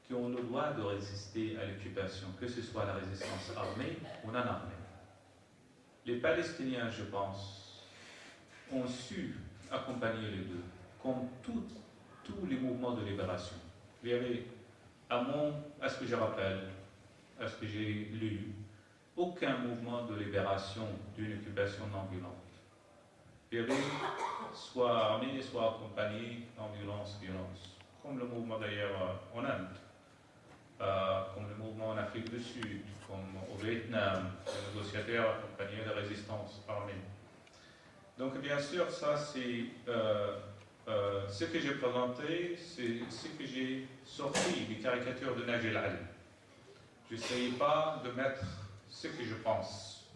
qui ont le droit de résister à l'occupation, que ce soit la résistance armée ou non armée. Les Palestiniens, je pense, ont su accompagner les deux, comme tous les mouvements de libération. Il y avait, à ce que je rappelle, à ce que j'ai lu, aucun mouvement de libération d'une occupation non violente. Il y avait soit armé, soit accompagné en violence. Comme le mouvement d'ailleurs en Inde, comme le mouvement en Afrique du Sud, comme au Vietnam, les négociateurs accompagnés de résistance armée. Donc bien sûr, ça c'est ce que j'ai présenté, c'est ce que j'ai sorti des caricatures de Najil Ali. Je n'essayais pas de mettre ce que je pense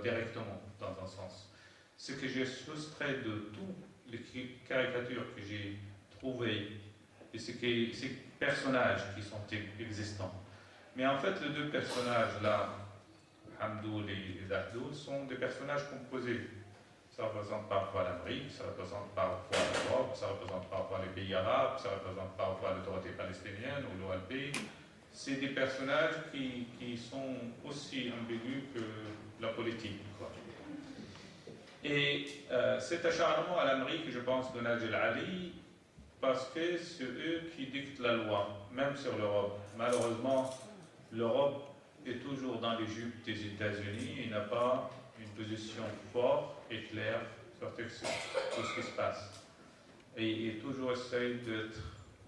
directement, dans un sens. Ce que j'ai soustrait de toutes les caricatures que j'ai trouvées et ces personnages qui sont existants. Mais en fait, les deux personnages-là, Hamdoul et Dahdoul, sont des personnages composés. Ça représente parfois l'Amérique, ça représente parfois l'Europe, ça représente parfois les pays arabes, ça représente parfois l'autorité palestinienne ou l'OLP. C'est des personnages qui sont aussi ambigus que la politique, quoi. Et cet acharnement à l'Amérique, je pense, de Najil Ali, parce que c'est eux qui dictent la loi, même sur l'Europe. Malheureusement, l'Europe est toujours dans les jupes des États-Unis et n'a pas une position forte et claire sur tout ce qui se passe. Et toujours essaye d'être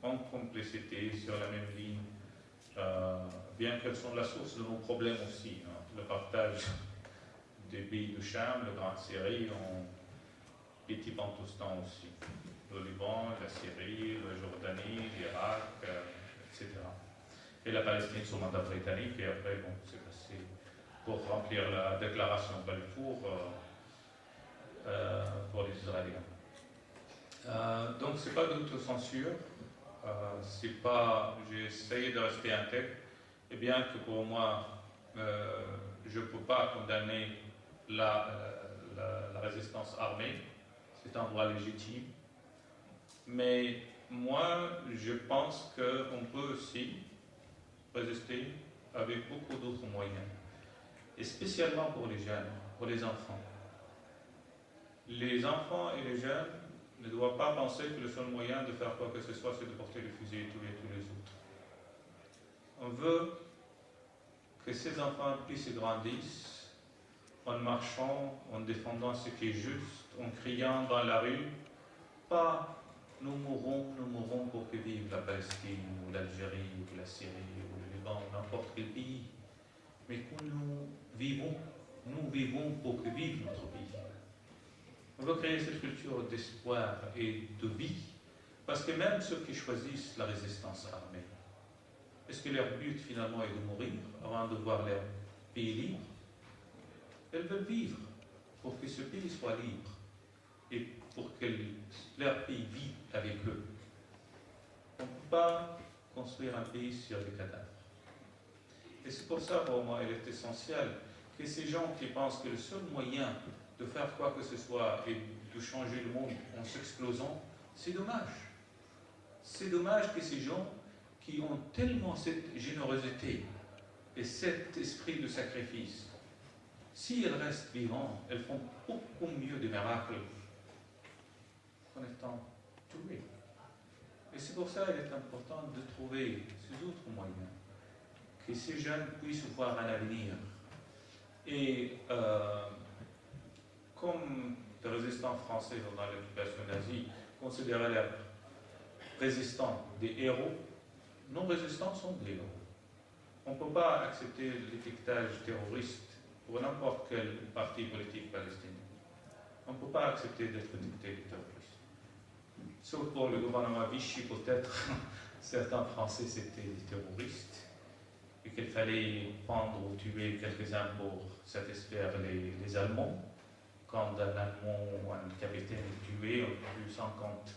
en complicité sur la même ligne, bien qu'elles sont la source de nos problèmes aussi. Hein. Le partage des pays du Cham, la Grande Syrie, Petit Bantoustan aussi. Le Liban, la Syrie, la Jordanie, l'Irak, etc. Et la Palestine sous mandat britannique, et après, bon, c'est passé pour remplir la déclaration Balfour pour les Israéliens. Donc, c'est pas d'autocensure, c'est pas. J'ai essayé de rester intègre, et bien que pour moi, je ne peux pas condamner la résistance armée, c'est un droit légitime. Mais moi, je pense qu'on peut aussi résister avec beaucoup d'autres moyens, et spécialement pour les jeunes, pour les enfants. Les enfants et les jeunes ne doivent pas penser que le seul moyen de faire quoi que ce soit, c'est de porter le fusil et tuer tous les autres. On veut que ces enfants puissent grandissent en marchant, en défendant ce qui est juste, en criant dans la rue, pas nous mourrons pour que vive la Palestine, ou l'Algérie, ou la Syrie, ou le Liban, ou n'importe quel pays, mais que nous vivons pour que vive notre pays. On veut créer cette culture d'espoir et de vie, parce que même ceux qui choisissent la résistance armée, est-ce que leur but finalement est de mourir avant de voir leur pays libre? Elles veulent vivre pour que ce pays soit libre et pour que leur pays vive avec eux. On ne peut pas construire un pays sur des cadavres. Et c'est pour ça, pour moi, il est essentiel que ces gens qui pensent que le seul moyen de faire quoi que ce soit et de changer le monde en s'explosant, c'est dommage. C'est dommage que ces gens qui ont tellement cette générosité et cet esprit de sacrifice, s'ils restent vivants, elles font beaucoup mieux de miracles qu'en étant tués. Et c'est pour ça qu'il est important de trouver ces autres moyens, que ces jeunes puissent voir un avenir. Et comme les résistants français pendant l'occupation nazie considéraient les résistants des héros, non-résistants sont des héros. On ne peut pas accepter l'étiquetage terroriste pour n'importe quel parti politique palestinien. On ne peut pas accepter d'être étiqueté de terroriste. Sauf pour le gouvernement Vichy, peut-être, certains Français c'était des terroristes, et qu'il fallait prendre ou tuer quelques-uns pour satisfaire les Allemands. Quand un Allemand ou un capitaine est tué, on tue 50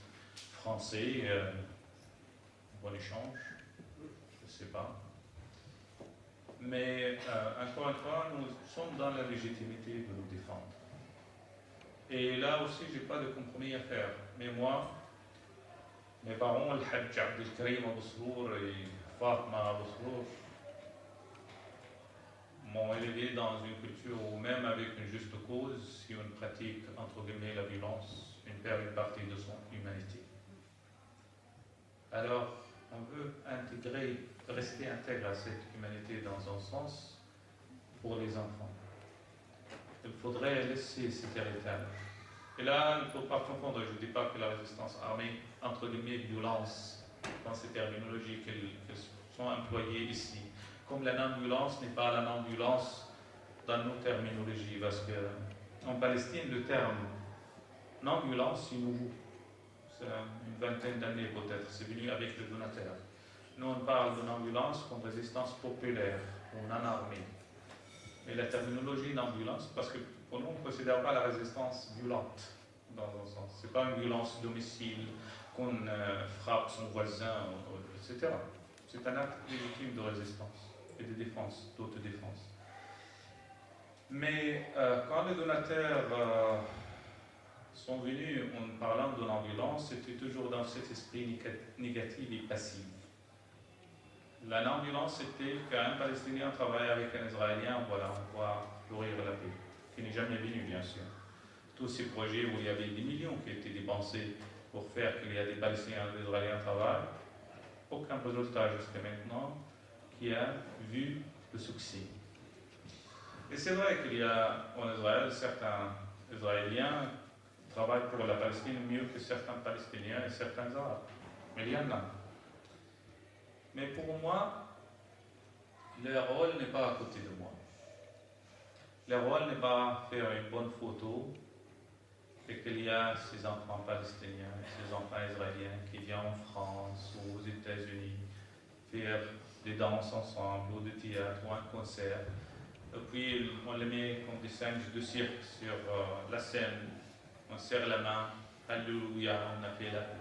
Français, bon échange, je ne sais pas. Mais encore une fois, nous sommes dans la légitimité de nous défendre. Et là aussi, je n'ai pas de compromis à faire. Mais moi, Mes parents, le Hajj Abdelkarim Abou Srour et Fatma Abou Srour, m'ont élevé dans une culture où même avec une juste cause, si on pratique entre guillemets la violence, on perd une partie de son humanité. Alors, on veut rester intègre à cette humanité dans un sens pour les enfants. Il faudrait laisser cet héritage. Et là, il ne faut pas confondre, je ne dis pas que la résistance armée, entre guillemets, violence, dans ces terminologies qu'elles sont employées ici. Comme la non-violence n'est pas la non-violence dans nos terminologies, parce qu'en Palestine, le terme non-violence, c'est nouveau. C'est une vingtaine d'années peut-être, c'est venu avec le donateur. Nous, on parle de non-violence comme résistance populaire ou non-armée. Mais la terminologie non-violence, parce que pour nous, on ne considère pas la résistance violente, dans un sens. Ce n'est pas une violence domicile, qu'on frappe son voisin, etc. C'est un acte légitime de résistance et de défense, d'autodéfense. Mais quand les donateurs sont venus en parlant de non-violence, c'était toujours dans cet esprit négatif et passif. La non-violence, c'était qu'un Palestinien travaille avec un Israélien, voilà, on va fleurir la paix, qui n'est jamais venu, bien sûr. Tous ces projets où il y avait des millions qui étaient dépensés pour faire qu'il y a des Palestiniens et des Israéliens travaillent, aucun résultat jusqu'à maintenant qui a vu le succès. Et c'est vrai qu'il y a en Israël certains Israéliens qui travaillent pour la Palestine mieux que certains Palestiniens et certains Arabes. Mais il y en a. Mais pour moi, leur rôle n'est pas à côté de moi. Leur rôle n'est pas faire une bonne photo et qu'il y a ces enfants palestiniens, ces enfants israéliens qui viennent en France ou aux États-Unis faire des danses ensemble ou des théâtres ou un concert. Et puis on les met comme des singes de cirque sur la scène. On serre la main, alléluia, on a fait la paix.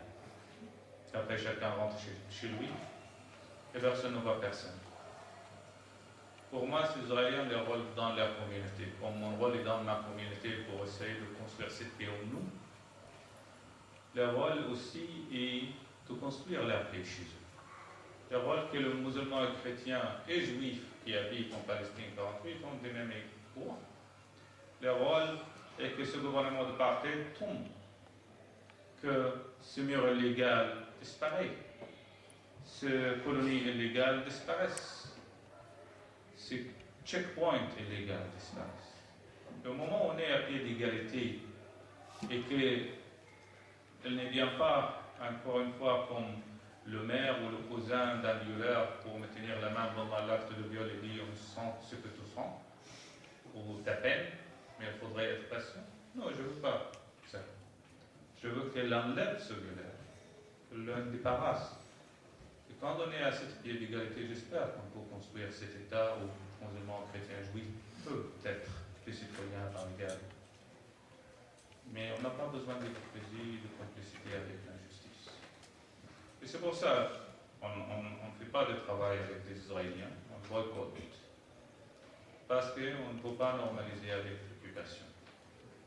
Après chacun rentre chez lui. Et personne ne voit personne. Pour moi, ces Israéliens ont leur rôle dans leur communauté, comme mon rôle est dans ma communauté pour essayer de construire cette paix en nous. Leur rôle aussi est de construire leur paix chez eux. Leur rôle que le musulman et chrétien et juif qui habitent en Palestine 48 ont des mêmes droits. Leur rôle est que ce gouvernement de partage tombe, que ce mur illégal disparaît. Ces colonies illégales disparaissent. Ces checkpoints illégaux disparaissent. Au moment où on est à pied d'égalité et qu'elle ne vient pas, encore une fois, comme le maire ou le cousin d'un violeur pour me tenir la main pendant l'acte de viol et dire on sent ce que tu sens, ou ta peine, mais il faudrait être patient. Non, je ne veux pas ça. Je veux qu'elle enlève ce violeur, qu'elle le débarrasse. Et quand on est à cette pied d'égalité, j'espère qu'on peut construire cet État où musulmans, chrétiens, juifs peuvent être des citoyens à part égale. Mais on n'a pas besoin d'hypocrisie, de complicité avec l'injustice. Et c'est pour ça qu'on ne fait pas de travail avec des Israéliens, on boycotte. Parce qu'on ne peut pas normaliser avec l'occupation.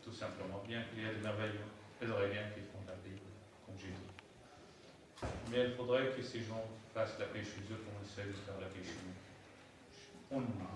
Tout simplement, bien qu'il y ait des merveilleux Israéliens qui font la paix, comme j'ai dit. Mais il faudrait que ces gens fassent la paix chez eux comme on essaie de faire la paix chez nous. On nous.